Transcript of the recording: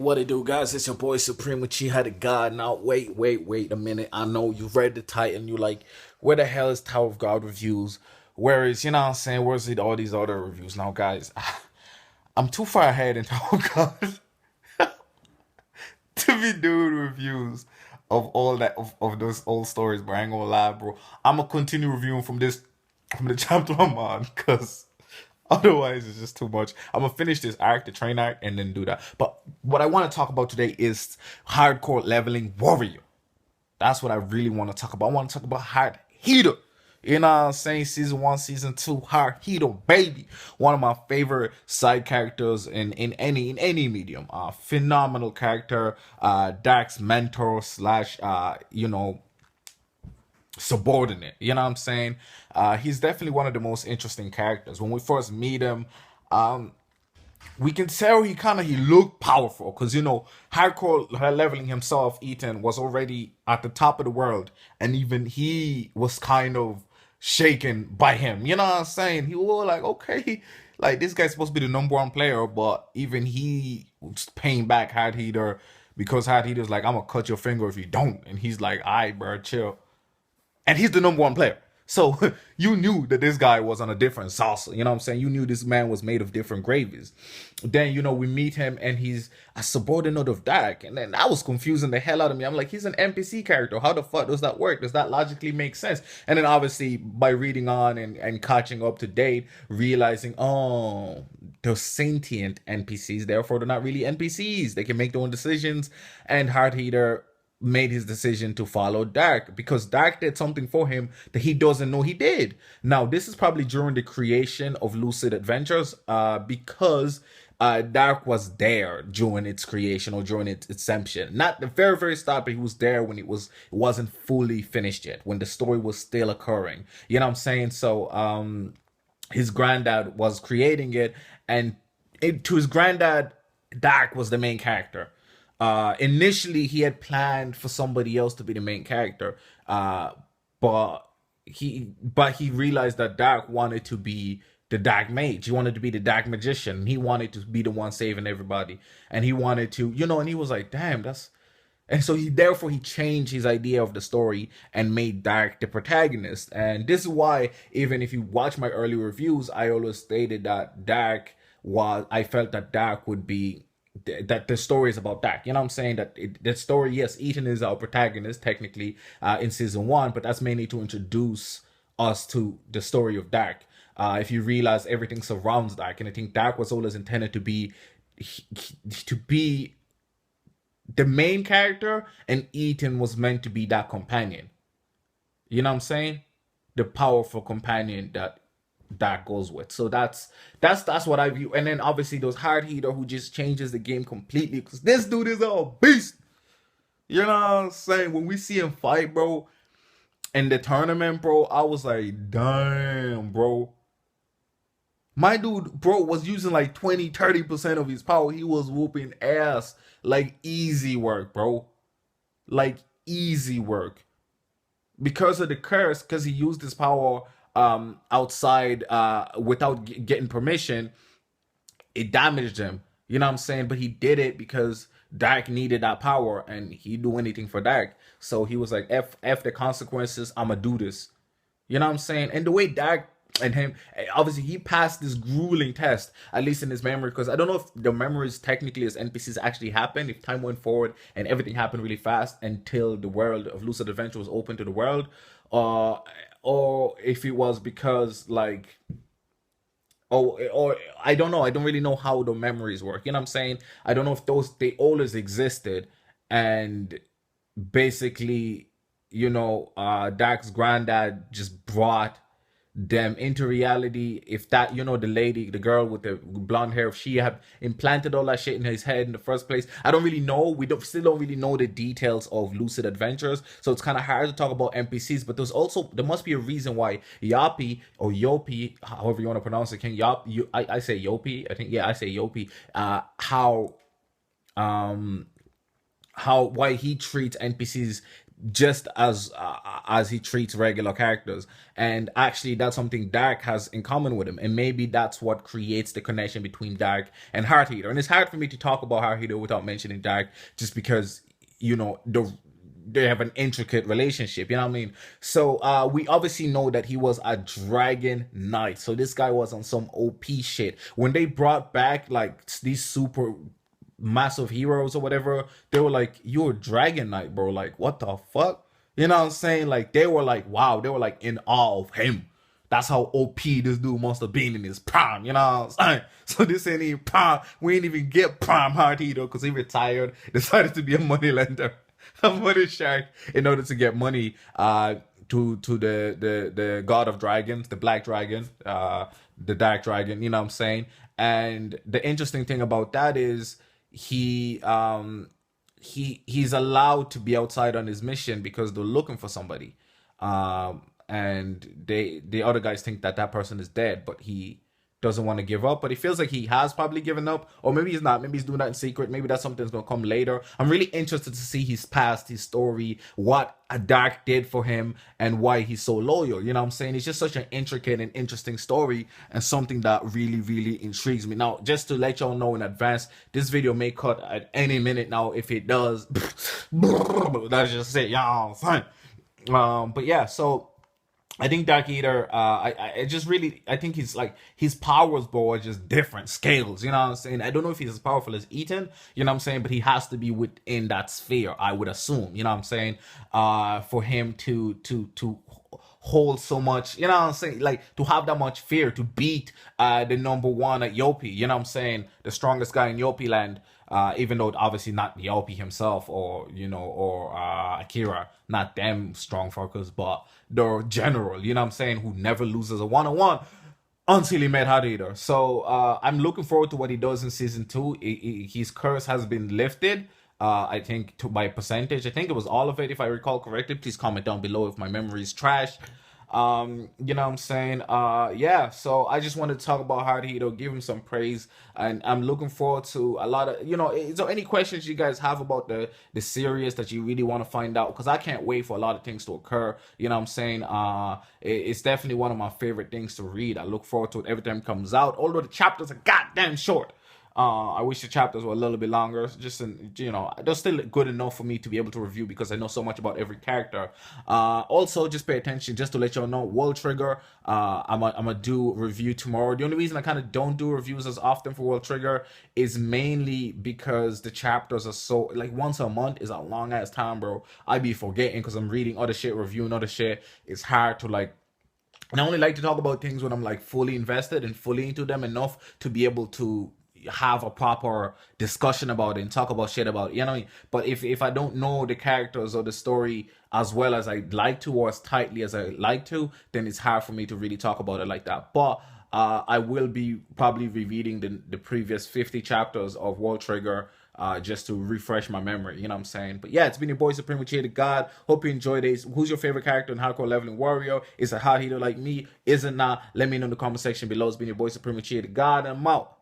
What it do, guys? It's your boy Supreme Uchiha the God. Now, wait a minute. I know you read the title and you're like, where the hell is Tower of God reviews? Where is, you know what I'm saying? Where's it all these other reviews? Now, guys, I'm too far ahead in Tower of God to be doing reviews of all that of those old stories, but I ain't gonna lie, bro. I'm gonna continue reviewing from the chapter I'm on, cause otherwise, it's just too much. I'm gonna finish this arc, the train arc, and then do that. But what I want to talk about today is hardcore leveling warrior. That's what I really want to talk about. I want to talk about hard heater. You know what I'm saying? Season 1, season 2, hard heater, baby. One of my favorite side characters in any medium. Phenomenal character. Dark's mentor slash subordinate. You know what I'm saying? He's definitely one of the most interesting characters. When we first meet him, we can tell he looked powerful because hardcore leveling himself, Ethan was already at the top of the world, and even he was kind of shaken by him. You know what I'm saying? He was like, okay, like this guy's supposed to be the number one player, but even he was paying back Hard Heater because Hard Heater's like, I'm gonna cut your finger if you don't, and he's like, alright, bro, chill, and he's the number one player. So you knew that this guy was on a different salsa. You know what I'm saying? You knew this man was made of different gravies. Then, we meet him and he's a subordinate of Dark. And then that was confusing the hell out of me. I'm like, he's an NPC character. How the fuck does that work? Does that logically make sense? And then obviously by reading on and catching up to date, realizing, oh, they're sentient NPCs. Therefore, they're not really NPCs. They can make their own decisions. And Heart Heater made his decision to follow Dark because Dark did something for him that he doesn't know he did. Now, this is probably during the creation of Lucid Adventures, because Dark was there during its creation or during its inception. Not the very, very start, but he was there when it wasn't fully finished yet, when the story was still occurring. You know what I'm saying? So his granddad was creating it, and to his granddad, Dark was the main character. Initially he had planned for somebody else to be the main character, but he realized that Dark wanted to be the Dark Mage. He wanted to be the Dark Magician. He wanted to be the one saving everybody, and he wanted to, and he was like, damn, that's. And so he changed his idea of the story and made Dark the protagonist. And this is why, even if you watch my early reviews, I always stated that I felt that Dark would be, that the story is about Dark. You know what I'm saying? That story, yes, Ethan is our protagonist technically in season 1, but that's mainly to introduce us to the story of Dark. If you realize everything surrounds Dark, and I think Dark was always intended to be the main character, and Ethan was meant to be that companion. You know what I'm saying? The powerful companion that goes with. So that's what I view. And then obviously those Hard Heater who just changes the game completely, because this dude is a beast. You know what I'm saying? When we see him fight, bro, in the tournament, bro, I was like, damn, bro. My dude, bro, was using like 20-30% of his power. He was whooping ass. Like easy work, bro. Like easy work. Because of the curse, because he used his power outside without getting permission, it damaged him. You know what I'm saying? But he did it because Dark needed that power, and he'd do anything for Dark. So he was like, F the consequences, I'ma do this. You know what I'm saying? And the way Dark and him, obviously he passed this grueling test, at least in his memory, because I don't know if the memories technically as NPCs actually happened, if time went forward and everything happened really fast until the world of Lucid Adventure was open to the world, or if it was because like, or I don't know. I don't really know how the memories work. You know what I'm saying? I don't know if they always existed, and basically, Dark's granddad just brought them into reality. If that, the girl with the blonde hair, if she had implanted all that shit in his head in the first place, I don't really know. Still don't really know the details of Lucid Adventures, so it's kind of hard to talk about NPCs. But there must be a reason why Yoppy or Yopi, however you want to pronounce it, I say Yopi, I think, yeah, I say Yopi, why he treats NPCs just as he treats regular characters. And actually that's something Dark has in common with him, and maybe that's what creates the connection between Dark and Heart Eater. And it's hard for me to talk about Heart Eater without mentioning Dark, just because they have an intricate relationship, you know what I mean? So we obviously know that he was a dragon knight, so this guy was on some OP shit. When they brought back like these super massive heroes or whatever, they were like, "You're a dragon knight, bro, like what the fuck?" You know what I'm saying? Like they were like, wow, they were like in awe of him. That's how OP this dude must have been in his prime, you know what I'm saying? So this ain't even prime. We ain't even get prime Heart Eater because he retired, decided to be a money lender, a money shark, in order to get money to the god of dragons, the black dragon, the dark dragon, you know what I'm saying? And the interesting thing about that is he's allowed to be outside on his mission because they're looking for somebody. And the other guys think that that person is dead, but he doesn't want to give up. But he feels like he has probably given up, or maybe he's not. Maybe he's doing that in secret. Maybe that's something that's gonna come later. I'm really interested to see his past, his story, what a Dark did for him, and why he's so loyal. You know what I'm saying? It's just such an intricate and interesting story, and something that really, really intrigues me. Now, just to let y'all know in advance, this video may cut at any minute. Now, if it does, that's just it, y'all. But yeah, so I think Dark Eater, I just really, I think he's like, his powers, bro, are just different scales, you know what I'm saying? I don't know if he's as powerful as Ethan, you know what I'm saying? But he has to be within that sphere, I would assume, you know what I'm saying? For him to hold so much, you know what I'm saying? Like, to have that much fear, to beat the number one at Yopi, you know what I'm saying? The strongest guy in Yopi land. Even though obviously not Yopi himself, or or Akira, not them strong fuckers, but the general, you know what I'm saying, who never loses a one-on-one until he met Heart Eater. So I'm looking forward to what he does in season 2. His curse has been lifted. I think by percentage. I think it was all of it, if I recall correctly. Please comment down below if my memory is trash. You know what I'm saying? Yeah, so I just wanted to talk about Heart Eater, give him some praise, and I'm looking forward to a lot of, is there any questions you guys have about the series that you really want to find out? Because I can't wait for a lot of things to occur, you know what I'm saying? It's definitely one of my favorite things to read. I look forward to it every time it comes out, although the chapters are goddamn short. I wish the chapters were a little bit longer. Just they're still good enough for me to be able to review because I know so much about every character. Also, just pay attention, just to let y'all know, World Trigger. I'm gonna do a review tomorrow. The only reason I kind of don't do reviews as often for World Trigger is mainly because the chapters are so, like, once a month is a long ass time, bro. I be forgetting because I'm reading other shit, reviewing other shit. It's hard to, like. And I only like to talk about things when I'm like fully invested and fully into them enough to be able to have a proper discussion about it and talk about shit about it, you know what I mean? But if I don't know the characters or the story as well as I'd like to, or as tightly as I like to, then it's hard for me to really talk about it like that. But I will be probably rereading the previous 50 chapters of World Trigger, just to refresh my memory, you know what I'm saying? But yeah, it's been your boy Supreme Uchiha the God. Hope you enjoyed this. Who's your favorite character in Hardcore Leveling Warrior? Is a Heart Eater like me? Is it not? Let me know in the comment section below. It's been your boy Supreme Uchiha the God, and I'm out.